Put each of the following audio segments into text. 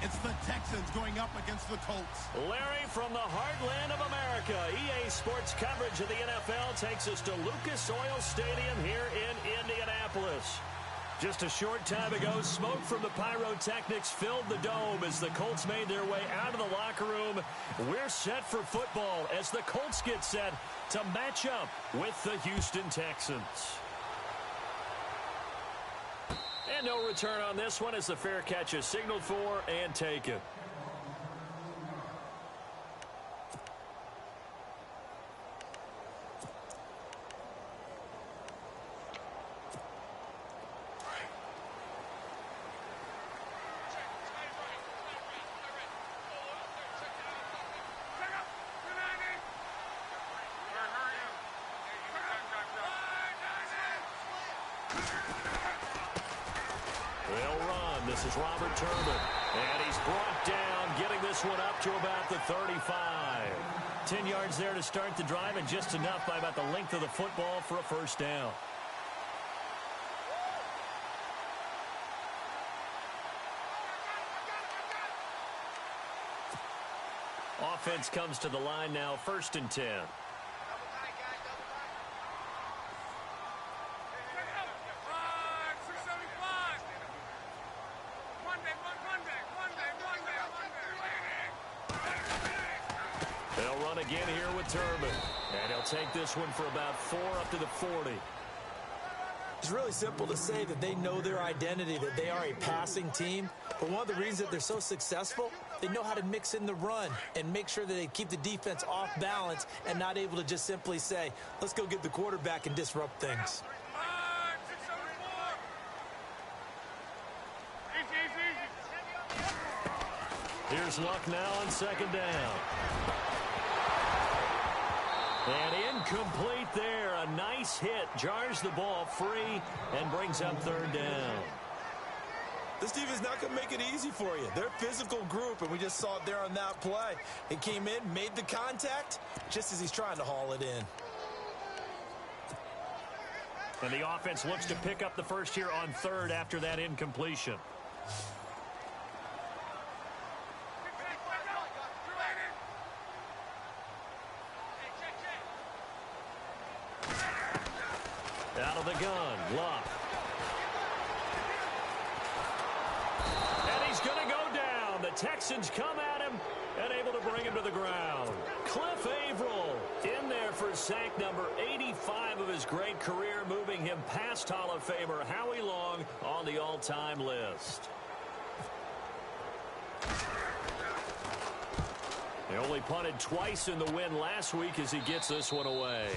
It's the Texans going up against the Colts. Larry, from the heartland of America, EA Sports coverage of the NFL takes us to Lucas Oil Stadium here in Indianapolis. Just a short time ago, smoke from the pyrotechnics filled the dome as the Colts made their way out of the locker room. We're set for football as the Colts get set to match up with the Houston Texans. And no return on this one as the fair catch is signaled for and taken. This is Robert Turbin, and he's brought down, getting this one up to about the 35. 10 yards there to start the drive, and just enough by about the length of the football for a first down. Offense comes to the line now, 1st and 10. Again here with Turbin, and he'll take this one for about 4 up to the 40. It's really simple to say that they know their identity, that they are a passing team. But one of the reasons that they're so successful, they know how to mix in the run and make sure that they keep the defense off balance and not able to just simply say, let's go get the quarterback and disrupt things. Here's Luck now on 2nd down. And incomplete there. A nice hit. Jars the ball free and brings up 3rd down. This team is not going to make it easy for you. They're a physical group, and we just saw it there on that play. He came in, made the contact, just as he's trying to haul it in. And the offense looks to pick up the first here on 3rd after that incompletion. Out of the gun, Luck. And he's going to go down. The Texans come at him and able to bring him to the ground. Cliff Averill in there for sack number 85 of his great career, moving him past Hall of Famer Howie Long on the all-time list. He only punted twice in the win last week as he gets this one away.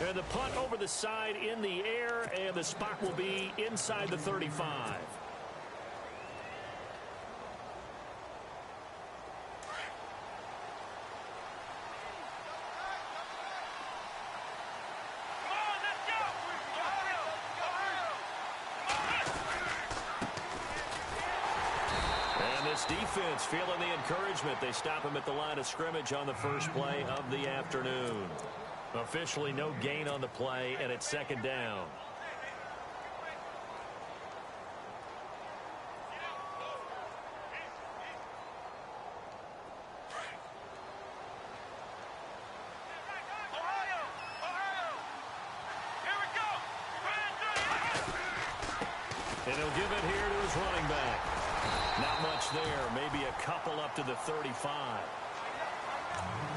And the punt over the side in the air, and the spot will be inside the 35. Defense feeling the encouragement. They stop him at the line of scrimmage on the first play of the afternoon. Officially no gain on the play, and it's 2nd down. And he'll give it here to his running back. Not much there, maybe a couple up to the 35.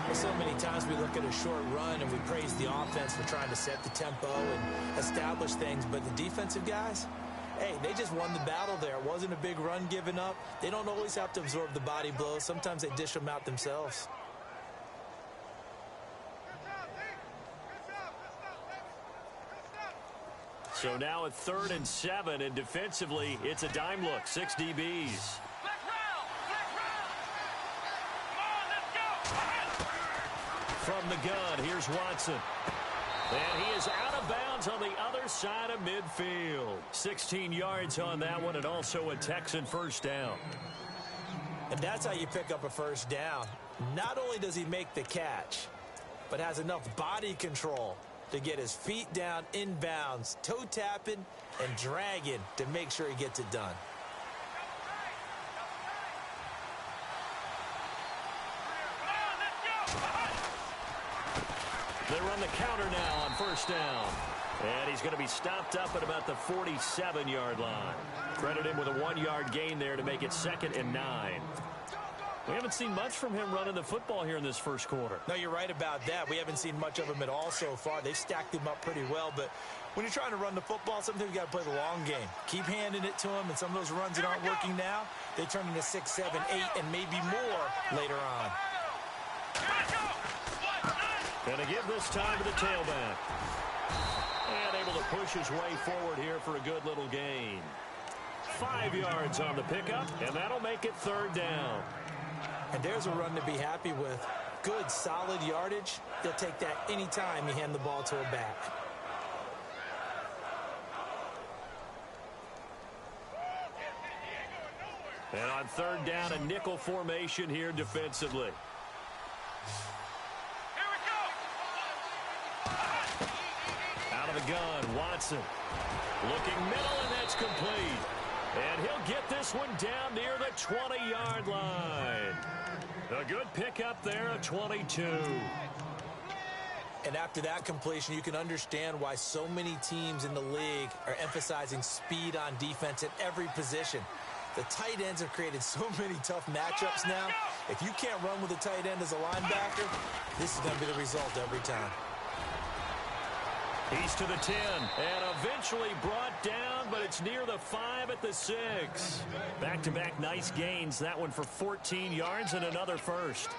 Well, so many times we look at a short run and we praise the offense for trying to set the tempo and establish things, but the defensive guys, hey, they just won the battle there. It wasn't a big run given up. They don't always have to absorb the body blows. Sometimes they dish them out themselves. So now at 3rd and 7, and defensively, it's a dime look. 6 DBs. From the gun, here's Watson. And he is out of bounds on the other side of midfield. 16 yards on that one, and also a Texan first down. And that's how you pick up a first down. Not only does he make the catch, but has enough body control to get his feet down inbounds, toe tapping and dragging to make sure he gets it done. They run the counter now on first down. And he's going to be stopped up at about the 47-yard line. Credit him with a 1-yard gain there to make it 2nd and 9. We haven't seen much from him running the football here in this first quarter. No, you're right about that. We haven't seen much of him at all so far. They've stacked him up pretty well, but when you're trying to run the football, sometimes you got to play the long game. Keep handing it to him, and some of those runs that aren't working now, they turn into 6, 7, 8, and maybe more later on. Going to give this time to the tailback. And able to push his way forward here for a good little gain. 5 yards on the pickup, and that'll make it 3rd down. And there's a run to be happy with. Good, solid yardage. He'll take that anytime you hand the ball to a back. And on 3rd down, a nickel formation here defensively. Out of the gun, Watson. Looking middle, and that's complete. And he'll get this one down near the 20-yard line. A good pickup there at 22. And after that completion, you can understand why so many teams in the league are emphasizing speed on defense at every position. The tight ends have created so many tough matchups now. If you can't run with a tight end as a linebacker, this is going to be the result every time. He's to the 10 and eventually brought down, but it's near the 5 at the 6. Back-to-back nice gains. That one for 14 yards and another first.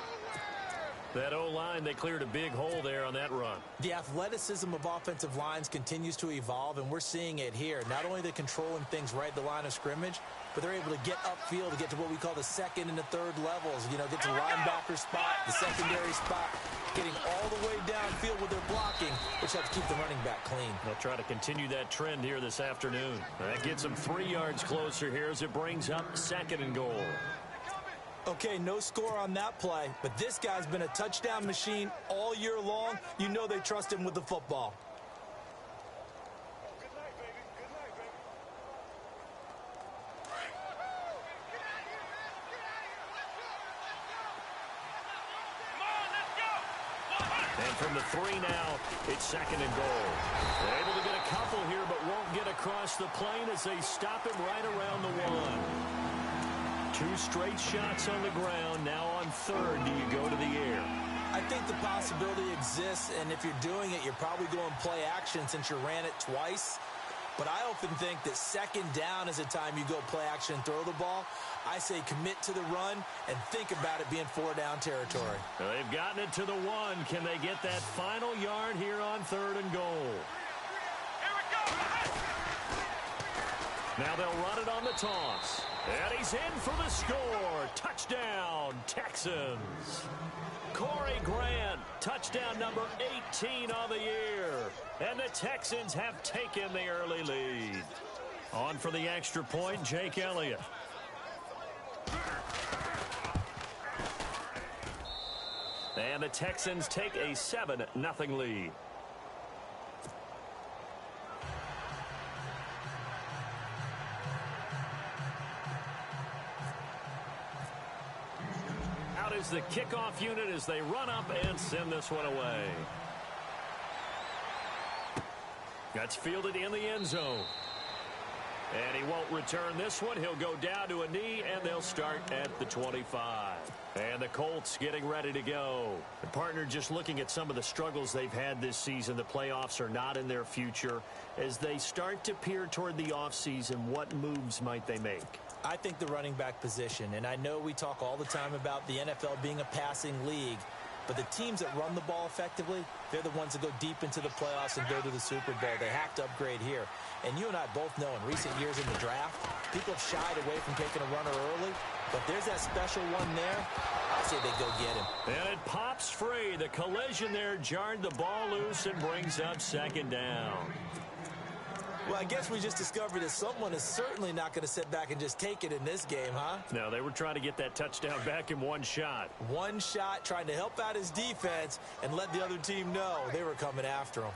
That O-line, they cleared a big hole there on that run. The athleticism of offensive lines continues to evolve, and we're seeing it here. Not only are they controlling things right at the line of scrimmage, but they're able to get upfield to get to what we call the 2nd and the 3rd levels. You know, get to the linebacker spot, the secondary spot, getting all the way downfield with their blocking, which helps keep the running back clean. They'll try to continue that trend here this afternoon. That gets them 3 yards closer here as it brings up 2nd and goal. Okay, no score on that play, but this guy's been a touchdown machine all year long. You know they trust him with the football. And from the 3 now, it's 2nd and goal. They're able to get a couple here, but won't get across the plane as they stop him right around the 1. 2 straight shots on the ground. Now on 3rd, do you go to the air? I think the possibility exists, and if you're doing it, you're probably going play action since you ran it twice. But I often think that 2nd down is a time you go play action and throw the ball. I say commit to the run and think about it being 4-down territory. They've gotten it to the 1. Can they get that final yard here on 3rd and goal? Now they'll run it on the toss. And he's in for the score. Touchdown, Texans. Corey Grant, touchdown number 18 on the year. And the Texans have taken the early lead. On for the extra point, Jake Elliott. And the Texans take a 7-0 lead. Out is the kickoff unit as they run up and send this one away. That's fielded in the end zone. And he won't return this one. He'll go down to a knee, and they'll start at the 25. And the Colts getting ready to go. The partner just looking at some of the struggles they've had this season. The playoffs are not in their future. As they start to peer toward the offseason, what moves might they make? I think the running back position, and I know we talk all the time about the NFL being a passing league, but the teams that run the ball effectively, they're the ones that go deep into the playoffs and go to the Super Bowl. They have to upgrade here. And you and I both know in recent years in the draft, people have shied away from taking a runner early, but there's that special one there. I say they go get him. And it pops free. The collision there jarred the ball loose and brings up 2nd down. Well, I guess we just discovered that someone is certainly not going to sit back and just take it in this game, huh? No, they were trying to get that touchdown back in one shot. One shot, trying to help out his defense and let the other team know they were coming after him.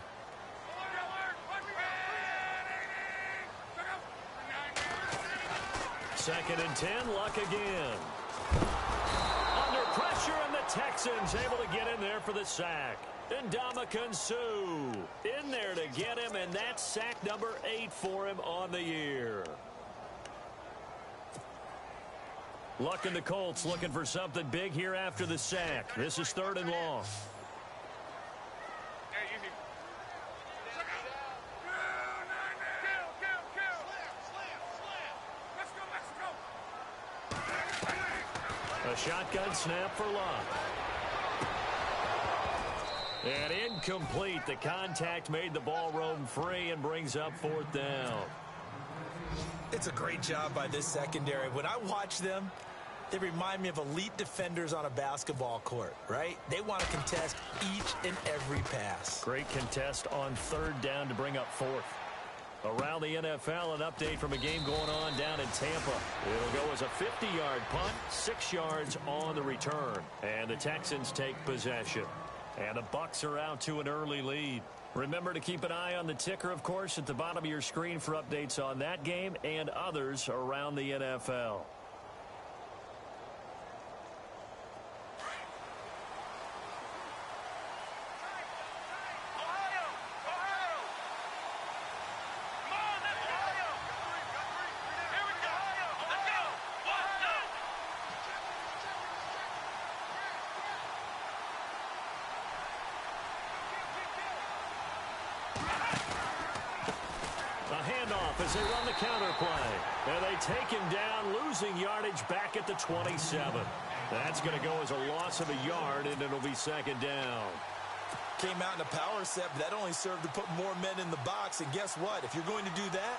Second and 10, Luck again. Under pressure, and the Texans able to get in there for the sack. Ndamukong Suh in there to get him, and that's sack number 8 for him on the year. Luck and the Colts looking for something big here after the sack. This is 3rd and long. A shotgun snap for Luck. And incomplete. The contact made the ball roam free and brings up 4th down. It's a great job by this secondary. When I watch them, they remind me of elite defenders on a basketball court, right? They want to contest each and every pass. Great contest on 3rd down to bring up 4th. Around the NFL, an update from a game going on down in Tampa. It'll go as a 50-yard punt, 6 yards on the return. And the Texans take possession. And the Bucs are out to an early lead. Remember to keep an eye on the ticker, of course, at the bottom of your screen for updates on that game and others around the NFL. As they run the counter play. And they take him down, losing yardage back at the 27. That's going to go as a loss of a yard, and it'll be 2nd down. Came out in a power set, but that only served to put more men in the box. And guess what? If you're going to do that,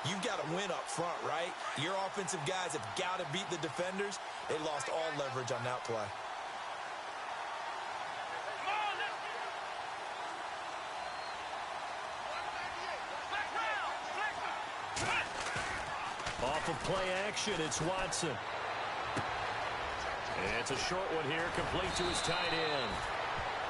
you've got to win up front, right? Your offensive guys have got to beat the defenders. They lost all leverage on that play. Off of play action, it's Watson. And it's a short one here, complete to his tight end.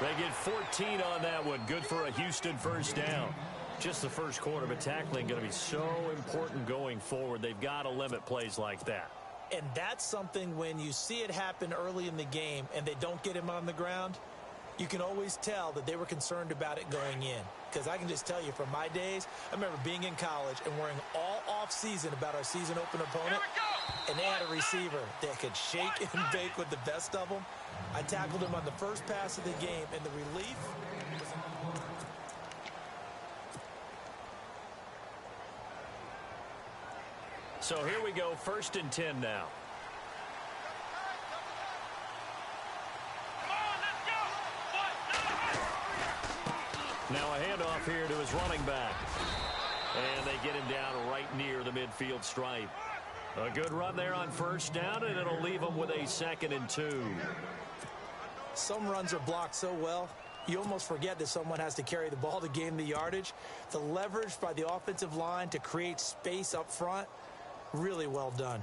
They get 14 on that one. Good for a Houston 1st down. Just the first quarter, but tackling going to be so important going forward. They've got to limit plays like that. And that's something when you see it happen early in the game and they don't get him on the ground, you can always tell that they were concerned about it going in. Because I can just tell you from my days, I remember being in college and worrying all off-season about our season opener opponent. And they had a receiver that could shake and bake with the best of them. I tackled him on the first pass of the game, and the relief was... So here we go, 1st and 10 now. Now a handoff here to his running back. And they get him down right near the midfield stripe. A good run there on 1st down, and it'll leave them with a 2nd and 2. Some runs are blocked so well, you almost forget that someone has to carry the ball to gain the yardage. The leverage by the offensive line to create space up front, really well done.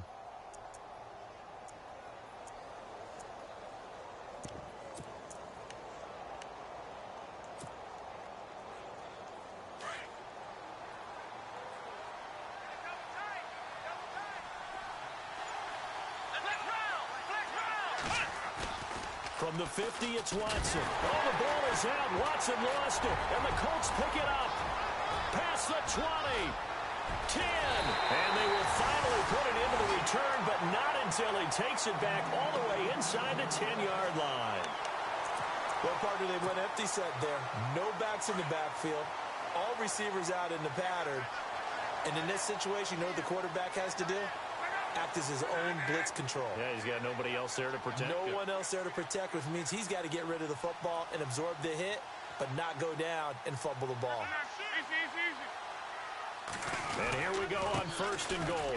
From the 50, it's Watson. Oh, the ball is out. Watson lost it, and the Colts pick it up. Past the 20, 10, and they will finally put it into the return, but not until he takes it back all the way inside the 10-yard line. Well, partner, they went empty set there. No backs in the backfield. All receivers out in the pattern. And in this situation, you know what the quarterback has to do? Act as his own blitz control. Yeah, he's got nobody else there to protect him. No one else there to protect, which means he's got to get rid of the football and absorb the hit, but not go down and fumble the ball. And here we go on 1st and goal.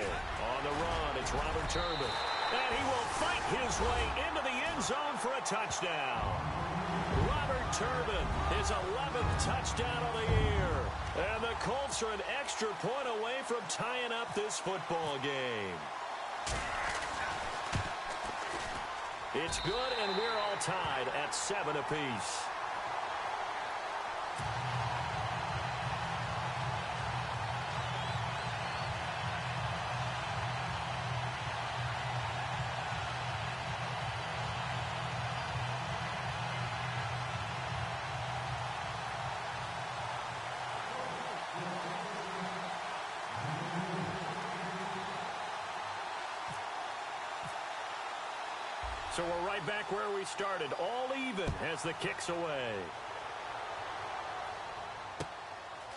On the run, it's Robert Turbin. And he will fight his way into the end zone for a touchdown. Robert Turbin, his 11th touchdown of the year. And the Colts are an extra point away from tying up this football game. It's good, and we're all tied at 7 apiece. So we're right back where we started, all even as the kick's away.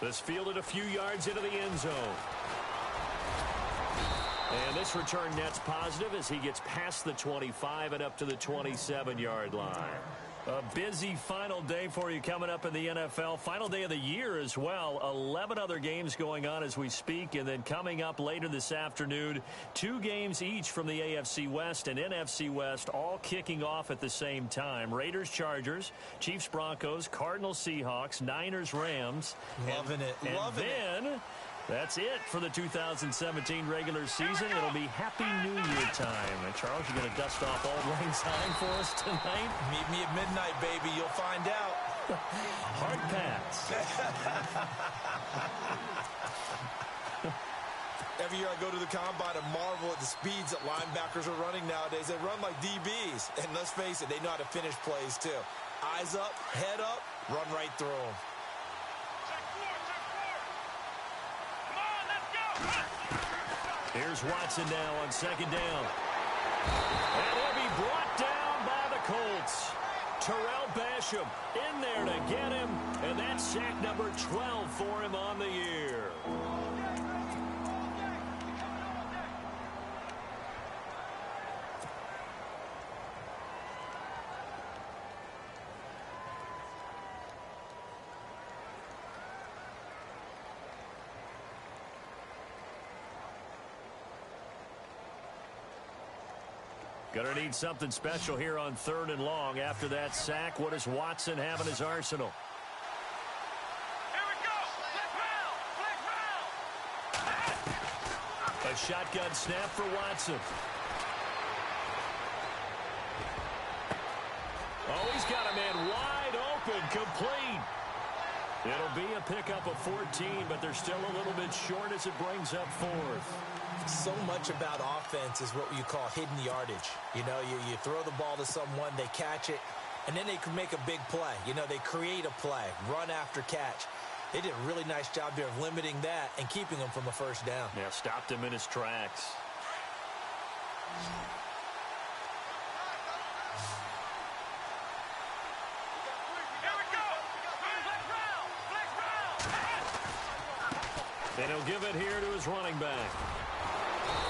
This fielded a few yards into the end zone. And this return net's positive as he gets past the 25 and up to the 27-yard line. A busy final day for you coming up in the NFL. Final day of the year as well. 11 other games going on as we speak. And then coming up later this afternoon, 2 games each from the AFC West and NFC West, all kicking off at the same time. Raiders, Chargers, Chiefs, Broncos, Cardinals, Seahawks, Niners, Rams. Loving it. That's it for the 2017 regular season. It'll be Happy New Year time. And Charles, you're going to dust off Auld Lang Syne for us tonight? Meet me at midnight, baby. You'll find out. Hard pass. Every year I go to the combine and marvel at the speeds that linebackers are running nowadays. They run like DBs. And let's face it, they know how to finish plays too. Eyes up, head up, run right through them. Here's Watson now on second down. And he'll be brought down by the Colts. Terrell Basham in there to get him. And that's sack number 12 for him on the year. Going to need something special here on 3rd and long. After that sack, what does Watson have in his arsenal? Here we go. Flag round. A shotgun snap for Watson. Oh, he's got a man wide open, complete. It'll be a pickup of 14, but they're still a little bit short as it brings up 4th. So much about offense is what you call hidden yardage. You know, you throw the ball to someone, they catch it, and then they can make a big play. You know, they create a play, run after catch. They did a really nice job there of limiting that and keeping him from a first down. Yeah, stopped him in his tracks. And he'll give it here to his running back.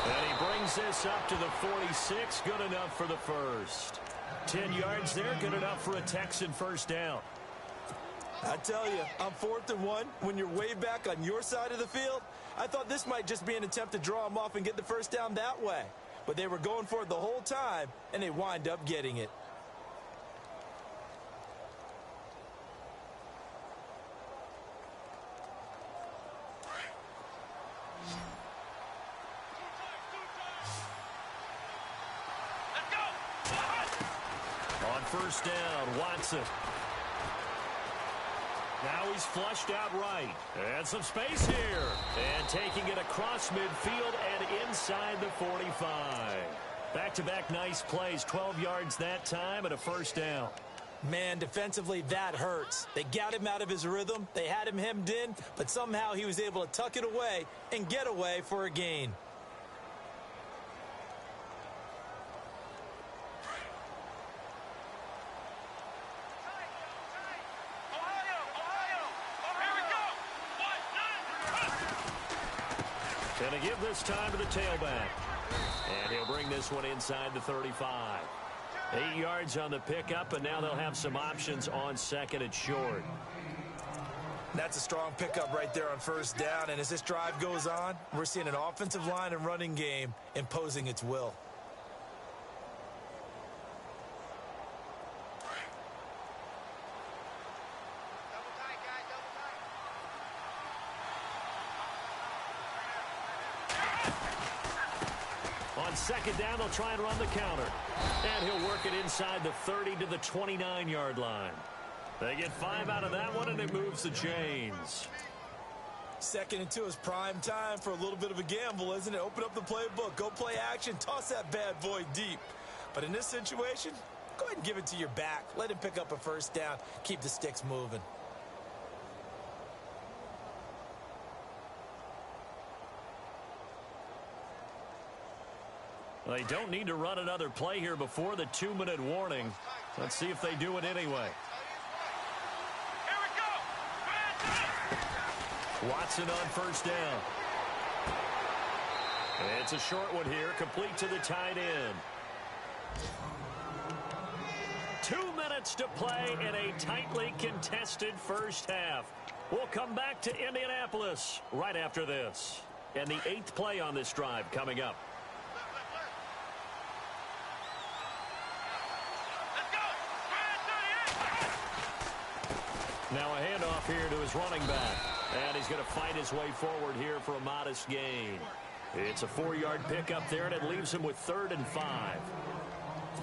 And he brings this up to the 46. Good enough for the first. 10 yards there. Good enough for a Texan first down. I tell you, on 4th and 1, when you're way back on your side of the field, I thought this might just be an attempt to draw him off and get the first down that way. But they were going for it the whole time, and they wind up getting it. First down, Watson. Now he's flushed out right. And some space here. And taking it across midfield and inside the 45. Back-to-back nice plays. 12 yards that time and a first down. Man, defensively, that hurts. They got him out of his rhythm. They had him hemmed in, but somehow he was able to tuck it away and get away for a gain. Going to give this time to the tailback. And he'll bring this one inside the 35. 8 yards on the pickup, and now they'll have some options on second and short. That's a strong pickup right there on first down, and as this drive goes on, we're seeing an offensive line and running game imposing its will. On second down, they'll try and run the counter. And he'll work it inside the 30 to the 29-yard line. They get 5 out of that one, and it moves the chains. 2nd and 2 is prime time for a little bit of a gamble, isn't it? Open up the playbook, go play action, toss that bad boy deep. But in this situation, go ahead and give it to your back. Let him pick up a first down, keep the sticks moving. They don't need to run another play here before the 2-minute warning. Let's see if they do it anyway. Here we go. Watson on first down. It's a short one here, complete to the tight end. 2 minutes to play in a tightly contested first half. We'll come back to Indianapolis right after this. And the 8th play on this drive coming up. Now a handoff here to his running back. And he's going to fight his way forward here for a modest gain. It's a 4-yard pickup there, and it leaves him with 3rd and 5.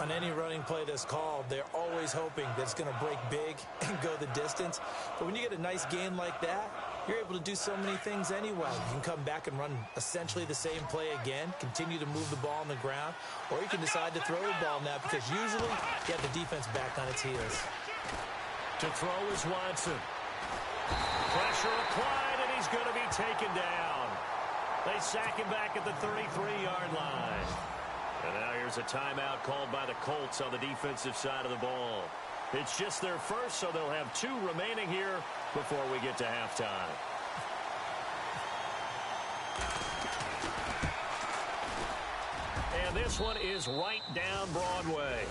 On any running play that's called, they're always hoping that it's going to break big and go the distance. But when you get a nice gain like that, you're able to do so many things anyway. You can come back and run essentially the same play again, continue to move the ball on the ground, or you can decide to throw the ball now because usually you have the defense back on its heels. To throw is Watson. Pressure applied, and he's going to be taken down. They sack him back at the 33-yard line. And now here's a timeout called by the Colts on the defensive side of the ball. It's just their first, so they'll have 2 remaining here before we get to halftime. And this one is right down Broadway.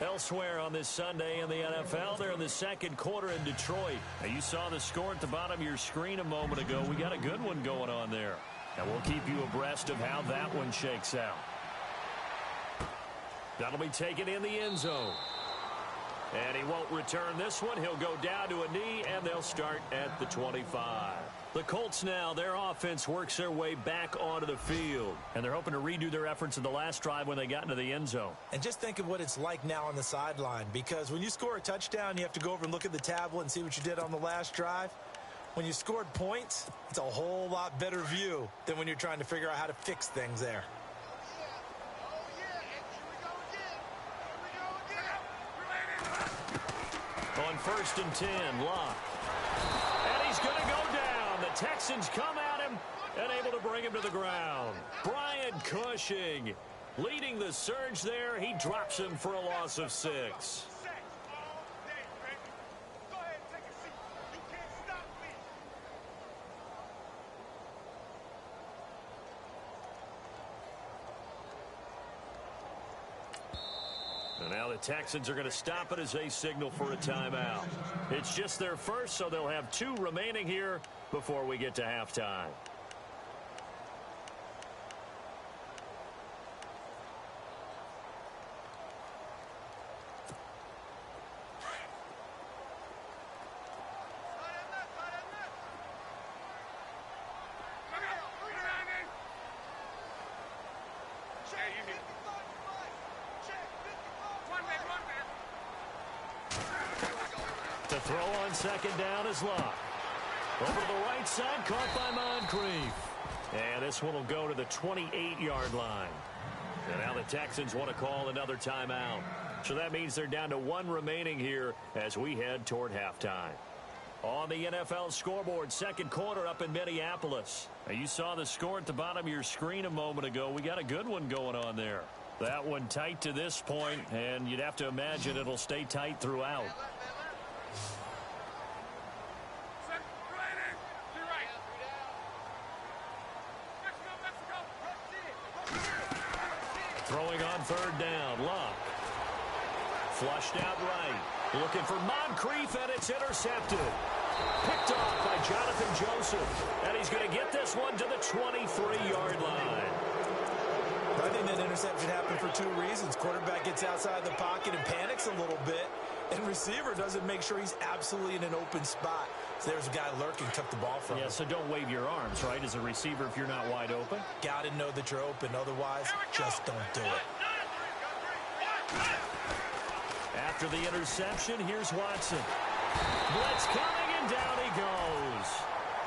Elsewhere on this Sunday in the NFL, they're in the second quarter in Detroit. Now, you saw the score at the bottom of your screen a moment ago. We got a good one going on there. And we'll keep you abreast of how that one shakes out. That'll be taken in the end zone. And he won't return this one. He'll go down to a knee, and they'll start at the 25. The Colts now, their offense works their way back onto the field. And they're hoping to redo their efforts in the last drive when they got into the end zone. And just think of what it's like now on the sideline, because when you score a touchdown, you have to go over and look at the tablet and see what you did on the last drive. When you scored points, it's a whole lot better view than when you're trying to figure out how to fix things there. On 1st and 10, Locke. And he's going to go down. The Texans come at him and able to bring him to the ground. Brian Cushing leading the surge there. He drops him for a loss of 6. And now the Texans are going to stop it as they signal for a timeout. It's just their first, so they'll have 2 remaining here before we get to halftime. To throw on 2nd down is Locke. Over to the right side, caught by Moncrief. And this one will go to the 28-yard line. And now the Texans want to call another timeout. So that means they're down to 1 remaining here as we head toward halftime. On the NFL scoreboard, second quarter up in Minneapolis. Now, you saw the score at the bottom of your screen a moment ago. We got a good one going on there. That one tight to this point, and you'd have to imagine it'll stay tight throughout. Throwing on 3rd down, Locke. Flushed out right. Looking for Moncrief, and it's intercepted. Picked off by Jonathan Joseph. And he's going to get this one to the 23-yard line. I think that interception happened for 2 reasons. Quarterback gets outside the pocket and panics a little bit. And receiver doesn't make sure he's absolutely in an open spot. So there's a guy lurking, took the ball from him. Yeah, so don't wave your arms, right, as a receiver if you're not wide open. Got to know that you're open. Otherwise, just don't do it. After the interception, here's Watson. Blitz coming, and down he goes.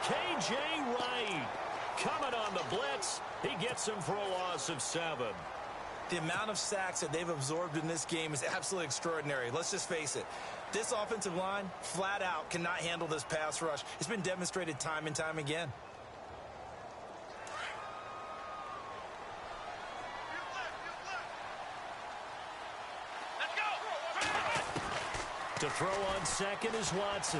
K.J. Wright coming on the blitz. He gets him for a loss of 7. The amount of sacks that they've absorbed in this game is absolutely extraordinary. Let's just face it. This offensive line, flat out, cannot handle this pass rush. It's been demonstrated time and time again. To throw on second is Watson.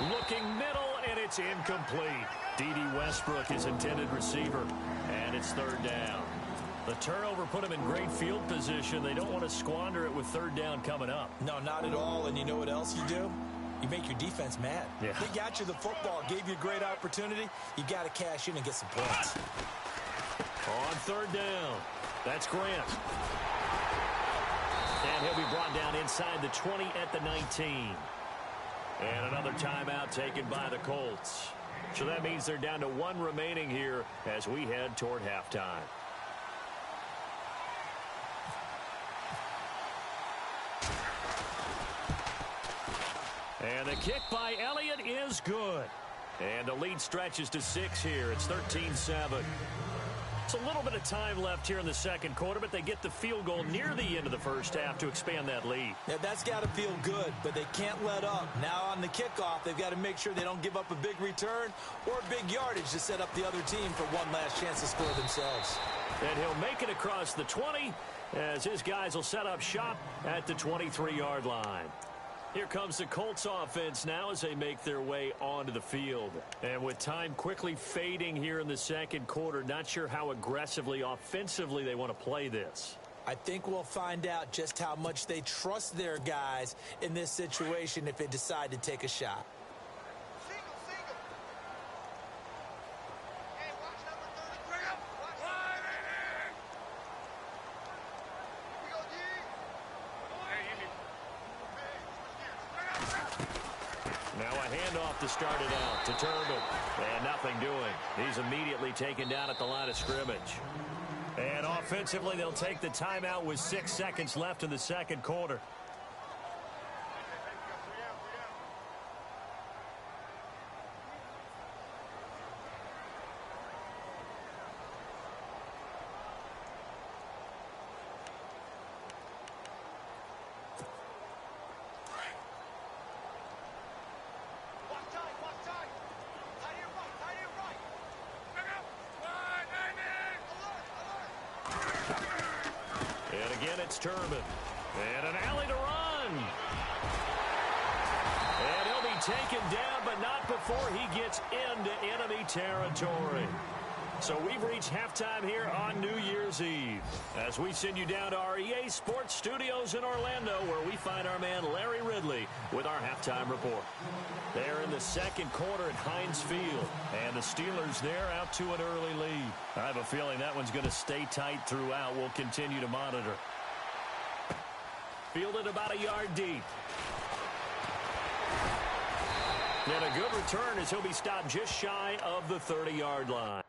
Looking middle, and it's incomplete. D.D. Westbrook is intended receiver, and it's third down. The turnover put them in great field position. They don't want to squander it with third down coming up. No, not at all. And you know what else you do? You make your defense mad. Yeah. They got you the football, gave you a great opportunity. You got to cash in and get some points. On third down, that's Grant. And he'll be brought down inside the 20 at the 19. And another timeout taken by the Colts. So that means they're down to one remaining here as we head toward halftime. And the kick by Elliott is good. And the lead stretches to 6 here. It's 13-7. It's a little bit of time left here in the second quarter, but they get the field goal near the end of the first half to expand that lead. Yeah, that's got to feel good, but they can't let up. Now on the kickoff, they've got to make sure they don't give up a big return or big yardage to set up the other team for one last chance to score themselves. And he'll make it across the 20 as his guys will set up shop at the 23-yard line. Here comes the Colts offense now as they make their way onto the field. And with time quickly fading here in the second quarter, not sure how aggressively, offensively they want to play this. I think we'll find out just how much they trust their guys in this situation if they decide to take a shot. Now a handoff to start it out to Turbin. And nothing doing. He's immediately taken down at the line of scrimmage. And offensively, they'll take the timeout with 6 seconds left in the second quarter. It's Turbin. And an alley to run. And he'll be taken down, but not before he gets into enemy territory. So we've reached halftime here on New Year's Eve as we send you down to our EA Sports Studios in Orlando, where we find our man Larry Ridley with our halftime report. They're in the second quarter at Heinz Field, and the Steelers there out to an early lead. I have a feeling that one's going to stay tight throughout. We'll continue to monitor. Fielded about a yard deep. And a good return as he'll be stopped just shy of the 30-yard line.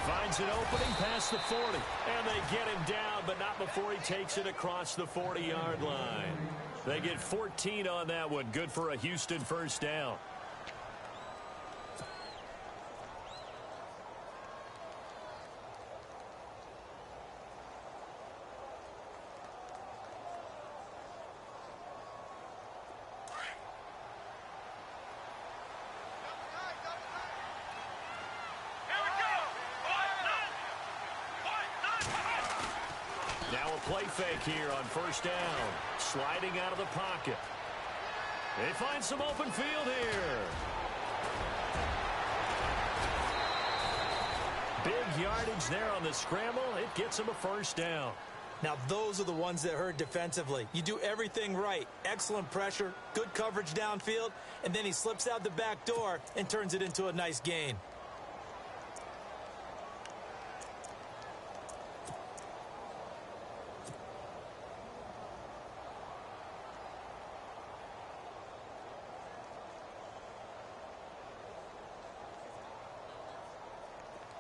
Finds an opening past the 40, and they get him down, but not before he takes it across the 40-yard line. They get 14 on that one. Good for a Houston first down. play fake here on first down. Sliding out of the pocket. They find some open field here. Big yardage there on the scramble. It gets him a first down. Now, those are the ones that hurt defensively. You do everything right. Excellent pressure, good coverage downfield, and then he slips out the back door and turns it into a nice gain.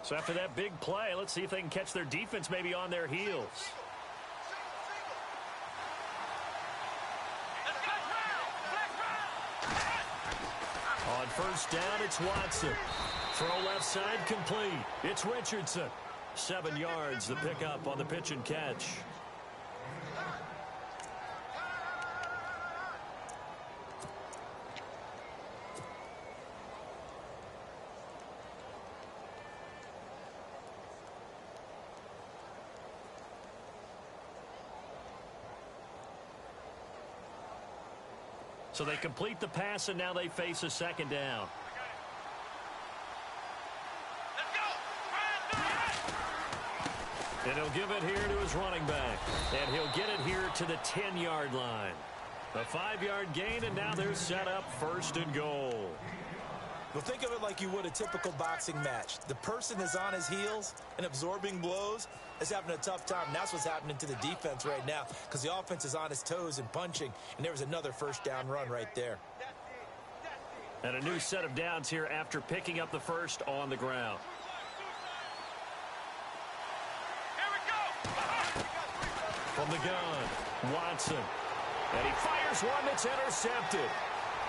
So after that big play, let's see if they can catch their defense maybe on their heels. On first down, it's Watson. Throw left side complete. It's Richardson. 7 yards, the pickup on the pitch and catch. So they complete the pass, and now they face a second down. And he'll give it here to his running back. And he'll get it here to the 10-yard line. A 5-yard gain, and now they're set up first and goal. Well, think of it like you would a typical boxing match. The person is on his heels and absorbing blows is having a tough time. And that's what's happening to the defense right now because the offense is on his toes and punching. And there was another first down run right there. And a new set of downs here after picking up the first on the ground. Here we go. From the gun, Watson. And he fires one that's intercepted.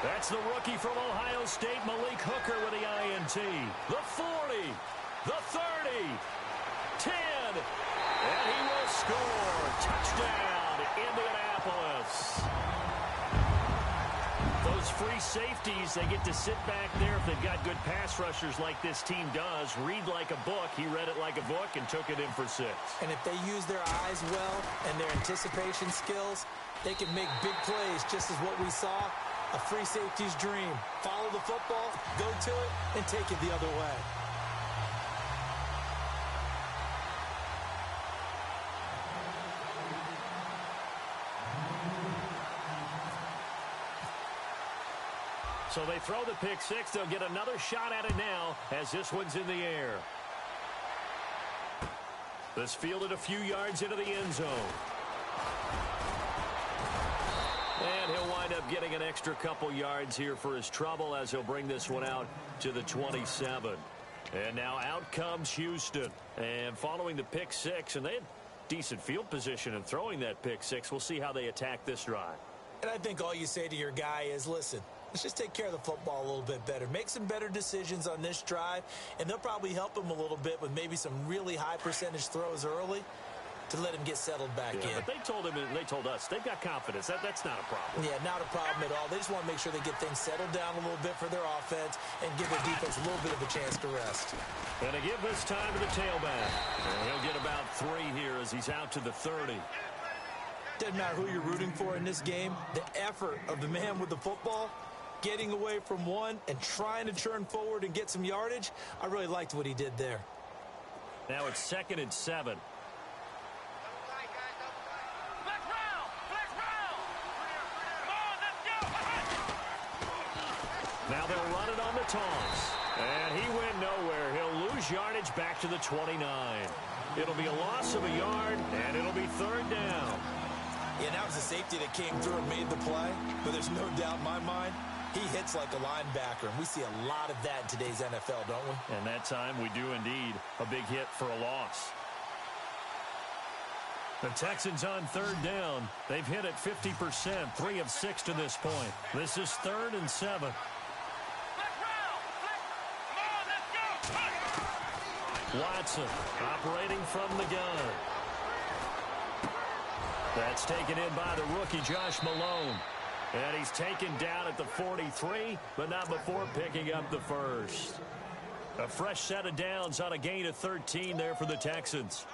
That's the rookie from Ohio State, Malik Hooker, with the INT. The 40, the 30, 10, and he will score. Touchdown, Indianapolis. Those free safeties, they get to sit back there if they've got good pass rushers like this team does. Read like a book. He read it like a book and took it in for 6. And if they use their eyes well and their anticipation skills, they can make big plays, just as what we saw. A free safety's dream. Follow the football, go to it, and take it the other way. So they throw the pick 6. They'll get another shot at it now as this one's in the air. This fielded a few yards into the end zone. And he'll wind up getting an extra couple yards here for his trouble as he'll bring this one out to the 27. And now out comes Houston. And following the pick 6, and they had decent field position in throwing that pick 6. We'll see how they attack this drive. And I think all you say to your guy is, listen, let's just take care of the football a little bit better. Make some better decisions on this drive, and they'll probably help him a little bit with maybe some really high percentage throws early to let him get settled back in. But they told him, and they told us, they've got confidence. That's not a problem. Yeah, not a problem at all. They just want to make sure they get things settled down a little bit for their offense and give their defense a little bit of a chance to rest. And they give this time to the tailback. And he'll get about 3 here as he's out to the 30. Doesn't matter who you're rooting for in this game. The effort of the man with the football, getting away from one and trying to turn forward and get some yardage, I really liked what he did there. Now it's 2nd and 7. Now they'll run it on the toss. And he went nowhere. He'll lose yardage back to the 29. It'll be a loss of a yard, and it'll be 3rd down. Yeah, that was a safety that came through and made the play. But there's no doubt in my mind, he hits like a linebacker. And we see a lot of that in today's NFL, don't we? And that time we do indeed. A big hit for a loss. The Texans on 3rd down. They've hit it 50%, 3 of 6 to this point. This is 3rd and 7. Watson operating from the gun. That's taken in by the rookie Josh Malone. And he's taken down at the 43, but not before picking up the first. A fresh set of downs on a gain of 13 there for the Texans.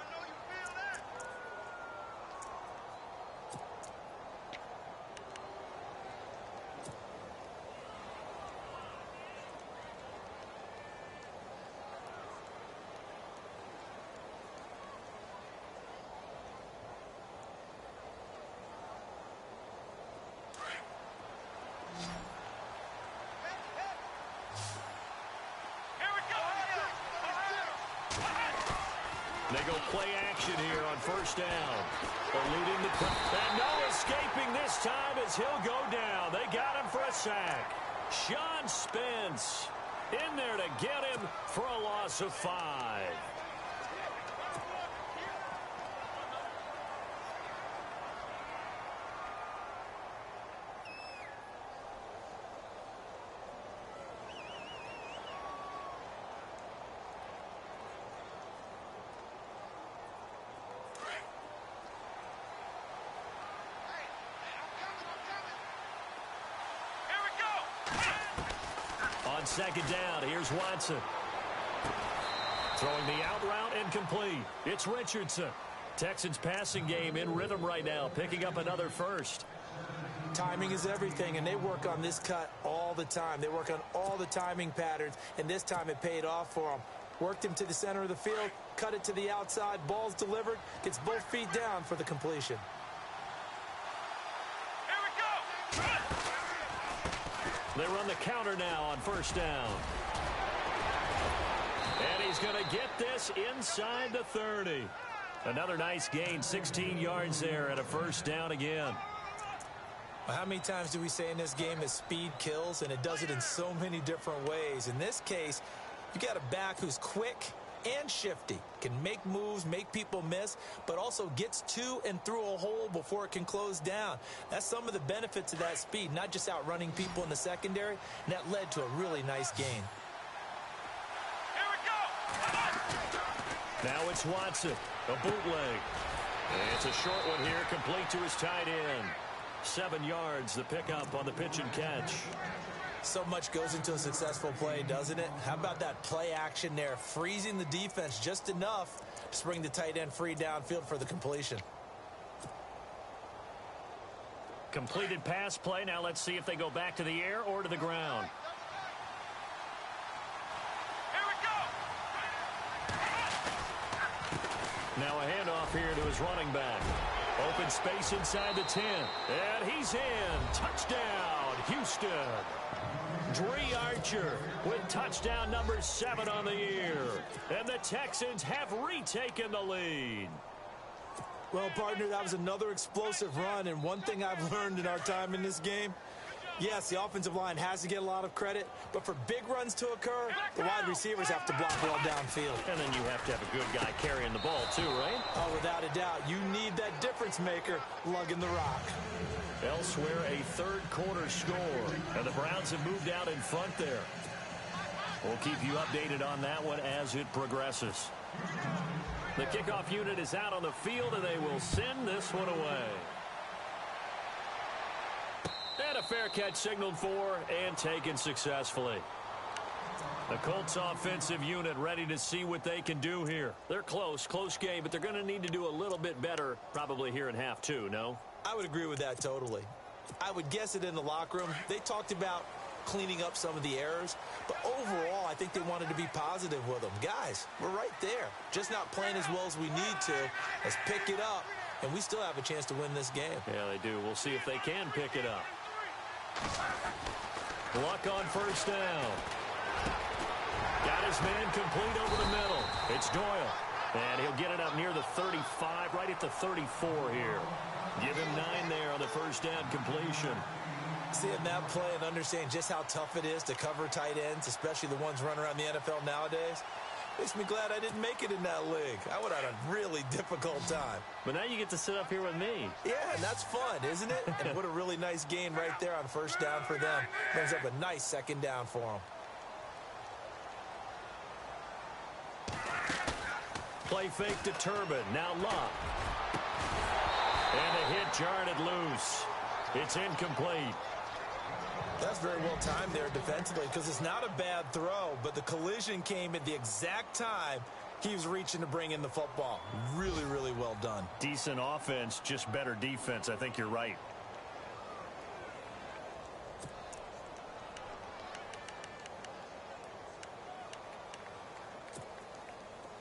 They go play action here on first down. Eluding the and no escaping this time as he'll go down. They got him for a sack. Sean Spence in there to get him for a loss of 5. On second down, here's Watson. Throwing the out route incomplete. It's Richardson. Texans passing game in rhythm right now, picking up another first. Timing is everything, and they work on this cut all the time. They work on all the timing patterns, and this time it paid off for them. Worked him to the center of the field, cut it to the outside, ball's delivered, gets both feet down for the completion. They run the counter now on first down. And he's going to get this inside the 30. Another nice gain, 16 yards there and a first down again. Well, how many times do we say in this game that speed kills, and it does it in so many different ways. In this case, you got a back who's quick and shifty, can make moves, make people miss, but also gets to and through a hole before it can close down. That's some of the benefits of that speed, not just outrunning people in the secondary, and that led to a really nice gain. Here we go. Now it's Watson, a bootleg. And it's a short one here, complete to his tight end. 7 yards, the pickup on the pitch and catch. So much goes into a successful play, doesn't it? How about that play action there, freezing the defense just enough to bring the tight end free downfield for the completion. Completed pass play. Now let's see if they go back to the air or to the ground. Here we go. Now a handoff here to his running back. Open space inside the 10. And he's in. Touchdown, Houston. Dree Archer with touchdown number 7 on the year. And the Texans have retaken the lead. Well, partner, that was another explosive run. And one thing I've learned in our time in this game, yes, the offensive line has to get a lot of credit, but for big runs to occur, the wide receivers have to block well downfield. And then you have to have a good guy carrying the ball too, right? Oh, without a doubt. You need that difference maker lugging the rock. Elsewhere, a third-quarter score. And the Browns have moved out in front there. We'll keep you updated on that one as it progresses. The kickoff unit is out on the field, and they will send this one away. And a fair catch signaled for and taken successfully. The Colts offensive unit ready to see what they can do here. They're close game, but they're going to need to do a little bit better probably here in half two, no? I would agree with that totally. I would guess it in the locker room. They talked about cleaning up some of the errors, but overall, I think they wanted to be positive with them. Guys, we're right there. Just not playing as well as we need to. Let's pick it up, and we still have a chance to win this game. Yeah, they do. We'll see if they can pick it up. Luck on first down. Got his man complete over the middle. It's Doyle. And he'll get it up near the 35, right at the 34 here. Give him 9 there on the first down completion. Seeing that play and understanding just how tough it is to cover tight ends, especially the ones running around the NFL nowadays, makes me glad I didn't make it in that league. I would have had a really difficult time. But now you get to sit up here with me. Yeah, and that's fun, isn't it? And what a really nice gain right there on first down for them. Brings up a nice second down for them. Play fake to Turbin. Now Luck. And a hit jarred loose. It's incomplete. That's very well timed there defensively because it's not a bad throw, but the collision came at the exact time he was reaching to bring in the football. Really, really well done. Decent offense, just better defense. I think you're right.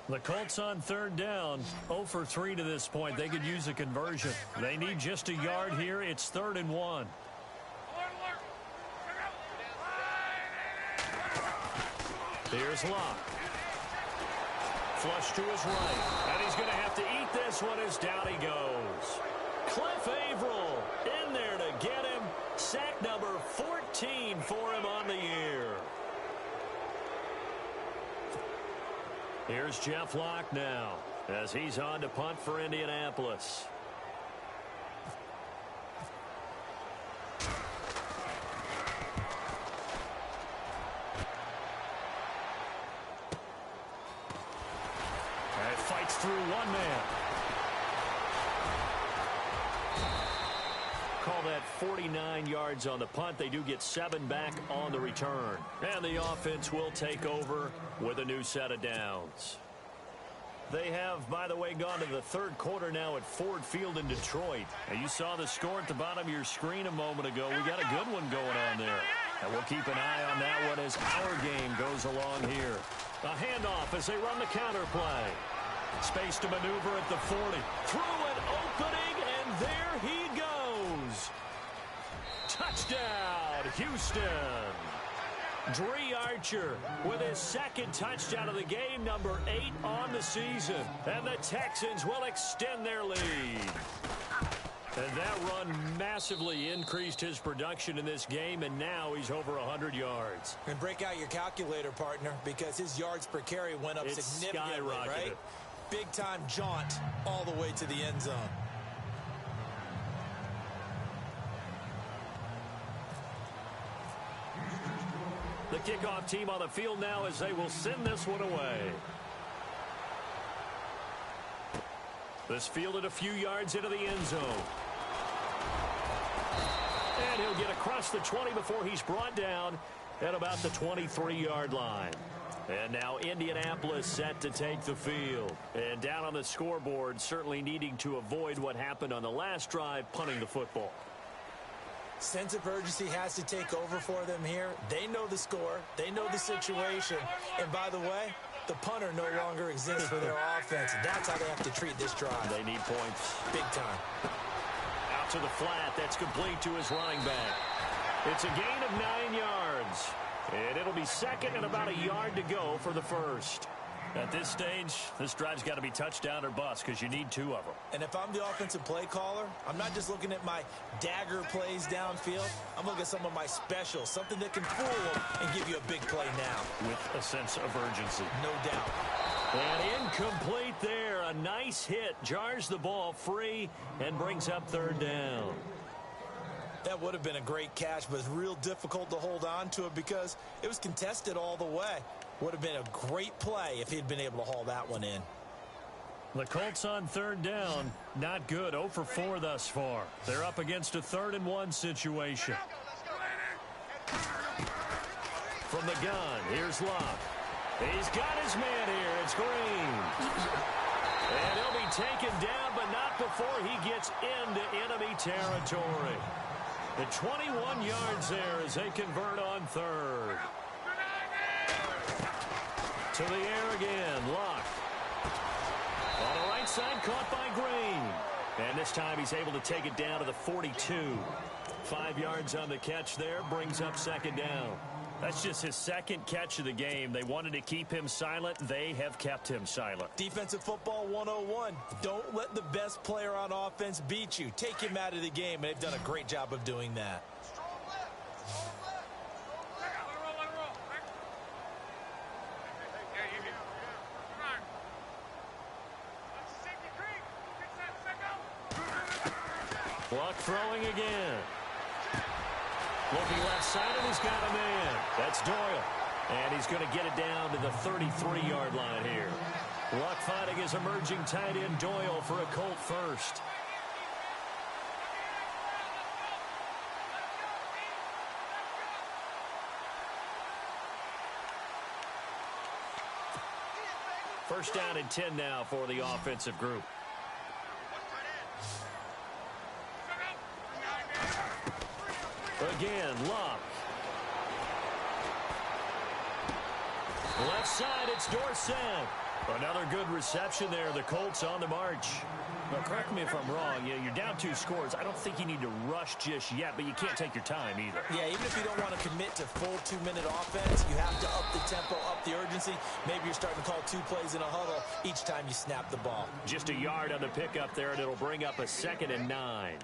The Colts on third down, 0 for 3 to this point. They could use a conversion. They need just a yard here. It's 3rd and 1. Here's Locke. Flush to his right. And he's going to have to eat this one as down he goes. Cliff Averill in there to get him. Sack number 14 for him on the year. Here's Jeff Locke now as he's on to punt for Indianapolis. And it fights through one man. Call that 49 yards on the punt. They do get 7 back on the return. And the offense will take over with a new set of downs. They have, by the way, gone to the third quarter now at Ford Field in Detroit. And you saw the score at the bottom of your screen a moment ago. We got a good one going on there. And we'll keep an eye on that one as our game goes along here. A handoff as they run the counter play. Space to maneuver at the 40. Through an opening, and there he goes. Touchdown, Houston. Dree Archer with his second touchdown of the game, number 8 on the season. And the Texans will extend their lead. And that run massively increased his production in this game, and now he's over 100 yards. And break out your calculator, partner, because his yards per carry went up significantly, right? Big-time jaunt all the way to the end zone. The kickoff team on the field now as they will send this one away. This fielded a few yards into the end zone. And he'll get across the 20 before he's brought down at about the 23-yard line. And now Indianapolis set to take the field. And down on the scoreboard, certainly needing to avoid what happened on the last drive, punting the football. Sense of urgency has to take over for them here. They know the score. They know the situation. And by the way, the punter no longer exists for their offense. That's how they have to treat this drive. They need points. Big time. Out to the flat. That's complete to his running back. It's a gain of 9 yards. And it'll be second and about a yard to go for the first. At this stage, this drive's got to be touchdown or bust because you need 2 of them. And if I'm the offensive play caller, I'm not just looking at my dagger plays downfield. I'm looking at some of my specials, something that can fool them and give you a big play now. With a sense of urgency. No doubt. And incomplete there. A nice hit. Jars the ball free and brings up third down. That would have been a great catch, but it's real difficult to hold on to it because it was contested all the way. Would have been a great play if he'd been able to haul that one in. The Colts on third down. Not good. 0 for 4 thus far. They're up against a 3rd-and-1 situation. From the gun, here's Locke. He's got his man here. It's Green. And he'll be taken down, but not before he gets into enemy territory. The 21 yards there as they convert on third. To the air again, Locke. On the right side, caught by Green. And this time he's able to take it down to the 42. 5 yards on the catch there, brings up second down. That's just his second catch of the game. They wanted to keep him silent. They have kept him silent. Defensive football 101. Don't let the best player on offense beat you. Take him out of the game, and they've done a great job of doing that. Luck throwing again. Looking left side, and he's got a man. That's Doyle. And he's going to get it down to the 33-yard line here. Luck finding his emerging tight end Doyle for a Colt first. First down and 10 now for the offensive group. Again, Locke. Left side, it's Dorsett. Another good reception there. The Colts on the march. Now, correct me if I'm wrong. You're down 2 scores. I don't think you need to rush just yet, but you can't take your time either. Yeah, even if you don't want to commit to full 2-minute offense, you have to up the tempo, up the urgency. consistency. Maybe you're starting to call 2 plays in a huddle each time you snap the ball. Just a yard on the pickup there, and it'll bring up a 2nd and 9.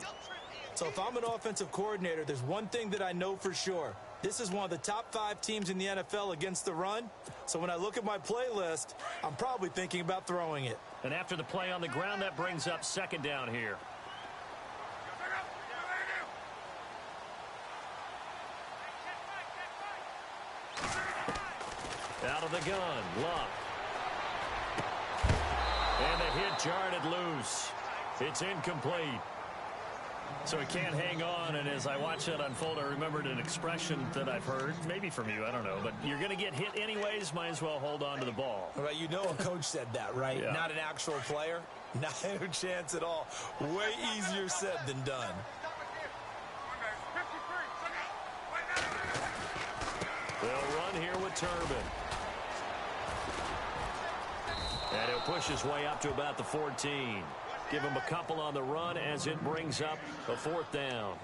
So if I'm an offensive coordinator, there's one thing that I know for sure. This is one of the top 5 teams in the NFL against the run. So when I look at my play list, I'm probably thinking about throwing it. And after the play on the ground, that brings up 2nd down here. Out of the gun, Luck. And the hit jarred loose. It's incomplete. So he can't hang on, and as I watch that unfold, I remembered an expression that I've heard, maybe from you, I don't know, but you're going to get hit anyways, might as well hold on to the ball. Well, you know a coach said that, right? Yeah. Not an actual player. Not a chance at all. Way easier said than done. They'll run here with Turbin. And he'll push his way up to about the 14. Give him a couple on the run as it brings up a 4th down.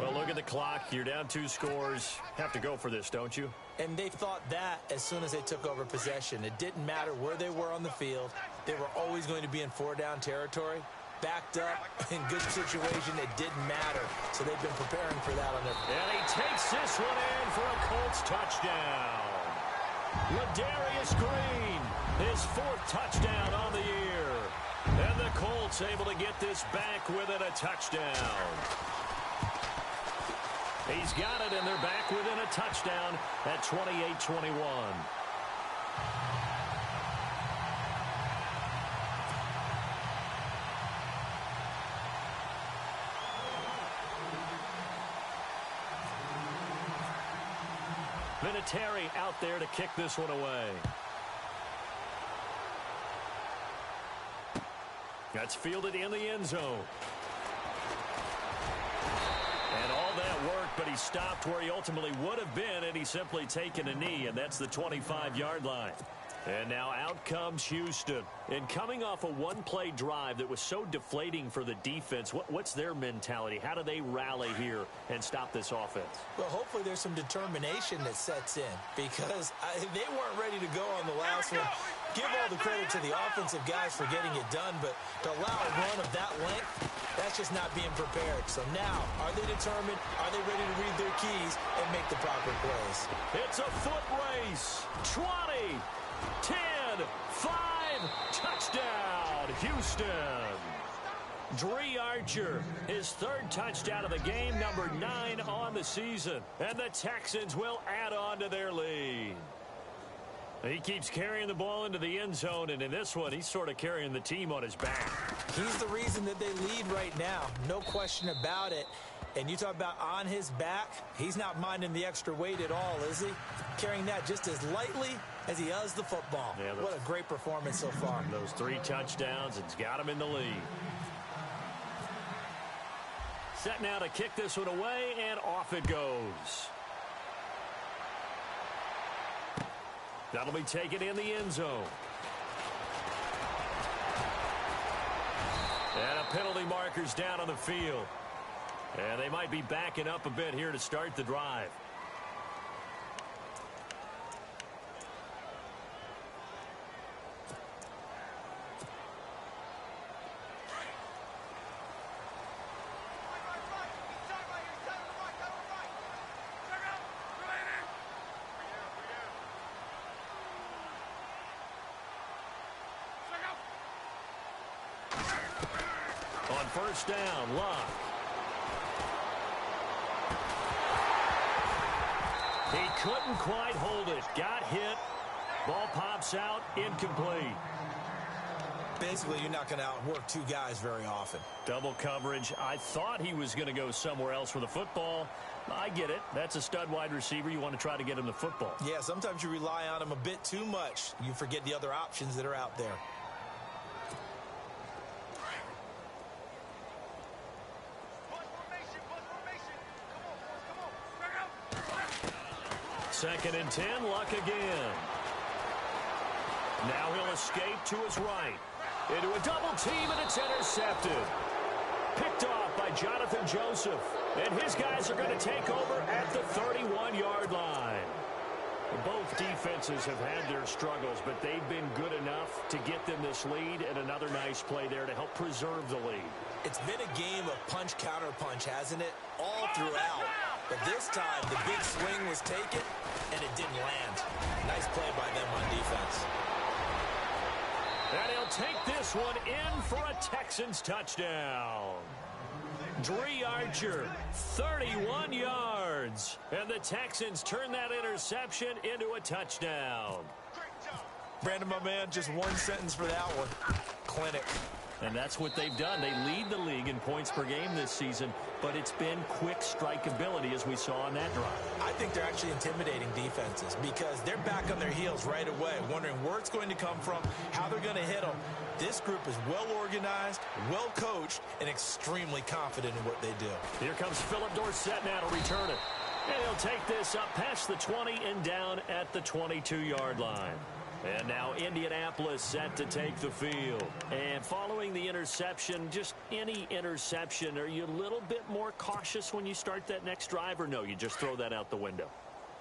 Well, look at the clock. You're down 2 scores. Have to go for this, don't you? And they thought that as soon as they took over possession. It didn't matter where they were on the field. They were always going to be in 4-down territory. Backed up, in good situation, it didn't matter. So they've been preparing for that on their... And he takes this one in for a Colts touchdown. Ladarius Green, his 4th touchdown on the year. And the Colts able to get this back within a touchdown. He's got it, and they're back within a touchdown at 28-21. Vinatieri out there to kick this one away. That's fielded in the end zone. And all that work, but he stopped where he ultimately would have been, and he's simply taken a knee, and that's the 25-yard line. And now out comes Houston. And coming off a one-play drive that was so deflating for the defense, what's their mentality? How do they rally here and stop this offense? Well, hopefully there's some determination that sets in, because they weren't ready to go on the last one. Give all the credit to the offensive guys for getting it done, but to allow a run of that length, that's just not being prepared. So now, are they determined? Are they ready to read their keys and make the proper plays? It's a foot race. 20, 10, 5, touchdown, Houston. Dree Archer, his 3rd touchdown of the game, number 9 on the season. And the Texans will add on to their lead. He keeps carrying the ball into the end zone, and in this one, he's sort of carrying the team on his back. He's the reason that they lead right now. No question about it. And you talk about on his back, he's not minding the extra weight at all, is he? Carrying that just as lightly as he does the football. Yeah, what a great performance so far. Those 3 touchdowns, it's got him in the lead. Set now to kick this one away, and off it goes. That'll be taken in the end zone. And a penalty marker's down on the field. And they might be backing up a bit here to start the drive. On first down, Luck. He couldn't quite hold it. Got hit. Ball pops out. Incomplete. Basically, you're not going to outwork 2 guys very often. Double coverage. I thought he was going to go somewhere else with the football. I get it. That's a stud wide receiver. You want to try to get him the football. Yeah, sometimes you rely on him a bit too much. You forget the other options that are out there. Second and 10, Luck again. Now he'll escape to his right. Into a double team, and it's intercepted. Picked off by Jonathan Joseph. And his guys are going to take over at the 31-yard line. Both defenses have had their struggles, but they've been good enough to get them this lead, and another nice play there to help preserve the lead. It's been a game of punch-counter-punch, hasn't it? All throughout. But this time, the big swing was taken, and it didn't land. Nice play by them on defense. And he'll take this one in for a Texans touchdown. Dree Archer, 31 yards. And the Texans turn that interception into a touchdown. Brandon, my man, just one sentence for that one. Clinic. And that's what they've done. They lead the league in points per game this season, but it's been quick strikeability as we saw on that drive. I think they're actually intimidating defenses because they're back on their heels right away, wondering where it's going to come from, how they're going to hit them. This group is well organized, well coached, and extremely confident in what they do. Here comes Philip Dorsett now to return it. And he'll take this up past the 20 and down at the 22-yard line. And now Indianapolis set to take the field. And following the interception, just any interception, are you a little bit more cautious when you start that next drive, or no, you just throw that out the window?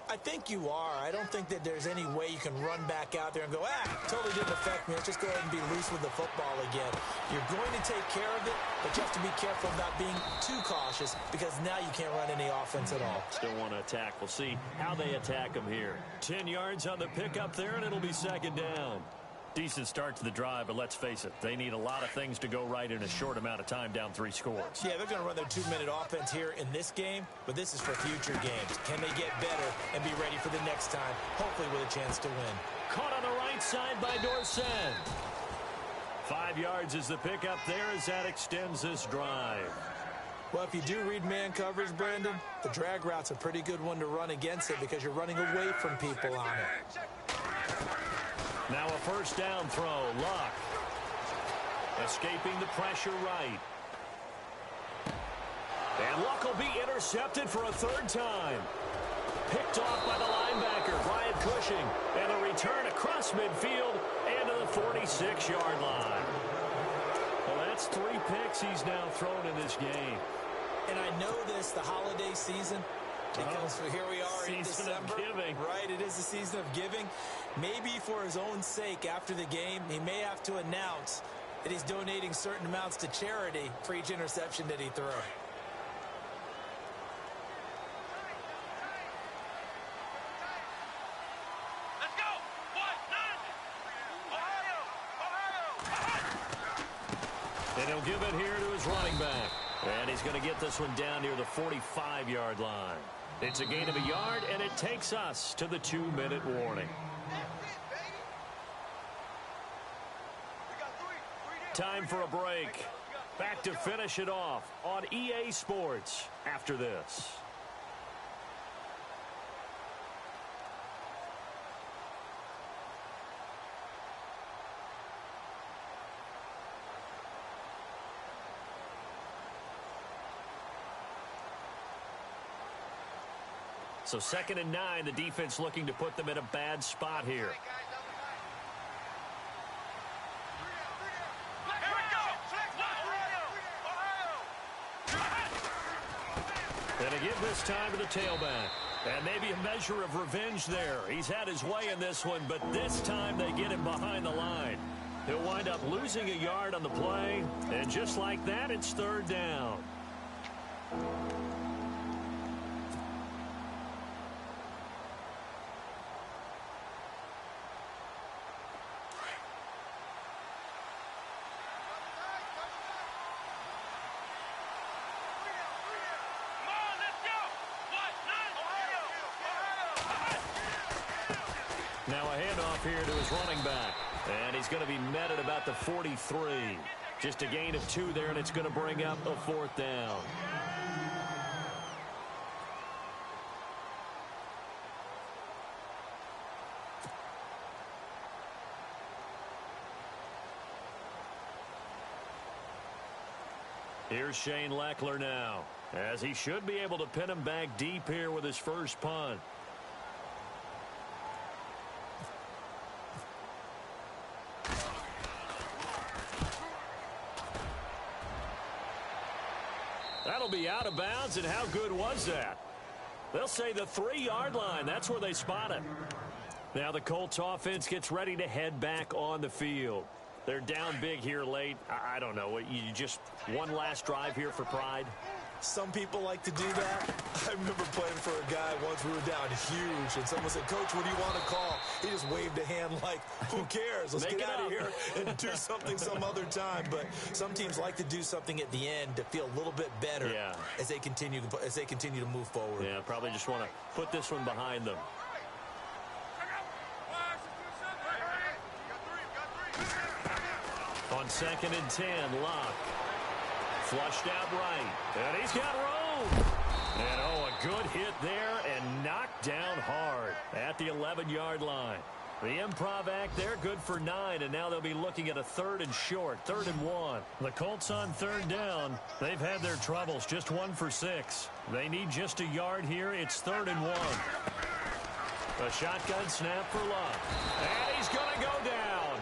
I think you are. I don't think that there's any way you can run back out there and go, totally didn't affect me. Let's just go ahead and be loose with the football again. You're going to take care of it, but you have to be careful about being too cautious because now you can't run any offense at all. Still want to attack. We'll see how they attack them here. 10 yards on the pickup there, and it'll be second down. Decent start to the drive, but let's face it, they need a lot of things to go right in a short amount of time down 3 scores. Yeah, they're going to run their 2-minute offense here in this game, but this is for future games. Can they get better and be ready for the next time, hopefully with a chance to win? Caught on the right side by Dorsett. 5 yards is the pickup there as that extends this drive. Well, if you do read man coverage, Brandon, the drag route's a pretty good one to run against it because you're running away from people on it. Now a first down throw. Luck escaping the pressure right. And Luck will be intercepted for a 3rd time. Picked off by the linebacker, Brian Cushing. And a return across midfield and to the 46-yard line. Well, that's 3 picks he's now thrown in this game. And I know this, the holiday season, because here we are in December. Season of giving. Right, it is the season of giving. Maybe for his own sake after the game, he may have to announce that he's donating certain amounts to charity for each interception that he threw. Let's go. 1-9. Ohio. And he'll give it here to his running back. And he's going to get this one down near the 45-yard line. It's a gain of a yard, and it takes us to the 2-minute warning. Time for a break. Back to finish it off on EA Sports after this. So 2nd and 9, the defense looking to put them in a bad spot here. And again this time to the tailback. And maybe a measure of revenge there. He's had his way in this one, but this time they get him behind the line. He'll wind up losing a yard on the play. And just like that, it's 3rd down. Now a handoff here to his running back. And he's going to be met at about the 43. Just a gain of 2 there, and it's going to bring up a 4th down. Here's Shane Leckler now, as he should be able to pin him back deep here with his first punt. That'll be out of bounds, and how good was that? They'll say the 3-yard line. That's where they spot it. Now the Colts offense gets ready to head back on the field. They're down big here late. I don't know. You just one last drive here for pride? Some people like to do that. I remember playing for a guy once. We were down huge, and someone said, "Coach, what do you want to call?" He just waved a hand like, who cares? Let's get out of here and do something some other time. But some teams like to do something at the end to feel a little bit better as they continue to move forward. Yeah, probably just want to put this one behind them. On 2nd and 10, Locke. Flushed out right. And he's got room. And, a good hit there and knocked down hard at the 11-yard line. The improv act there, good for 9, and now they'll be looking at a 3rd and short, 3rd and 1. The Colts on 3rd down. They've had their troubles, just 1 for 6. They need just a yard here. It's 3rd and 1. A shotgun snap for Locke. And he's going to go down.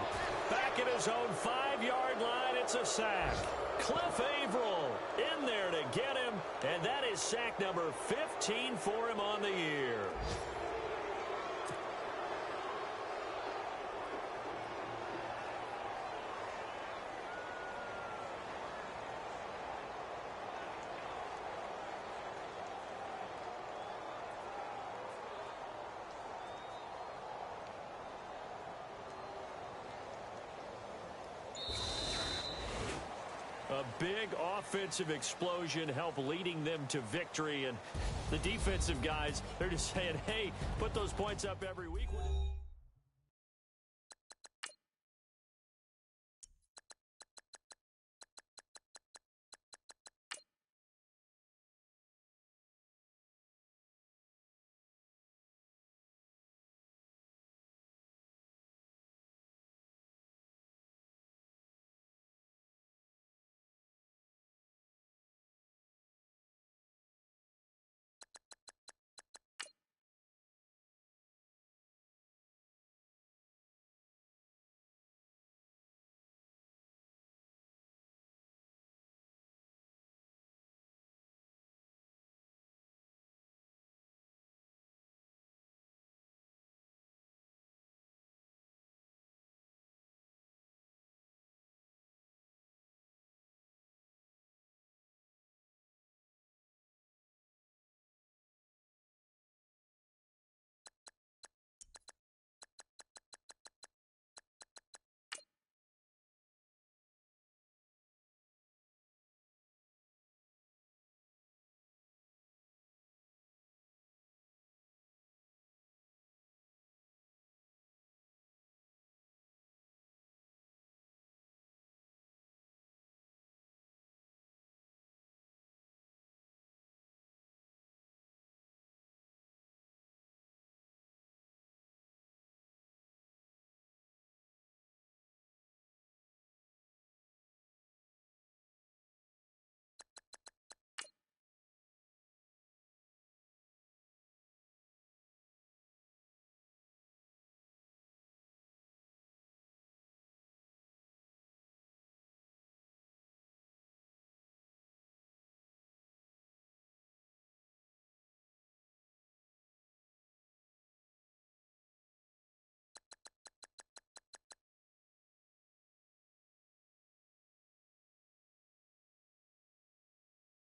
Back at his own 5-yard line, it's a sack. Cliff Averill in there to get him, and that is sack number 15 for him on the year. A big offensive explosion helped leading them to victory. And the defensive guys, they're just saying, hey, put those points up every week.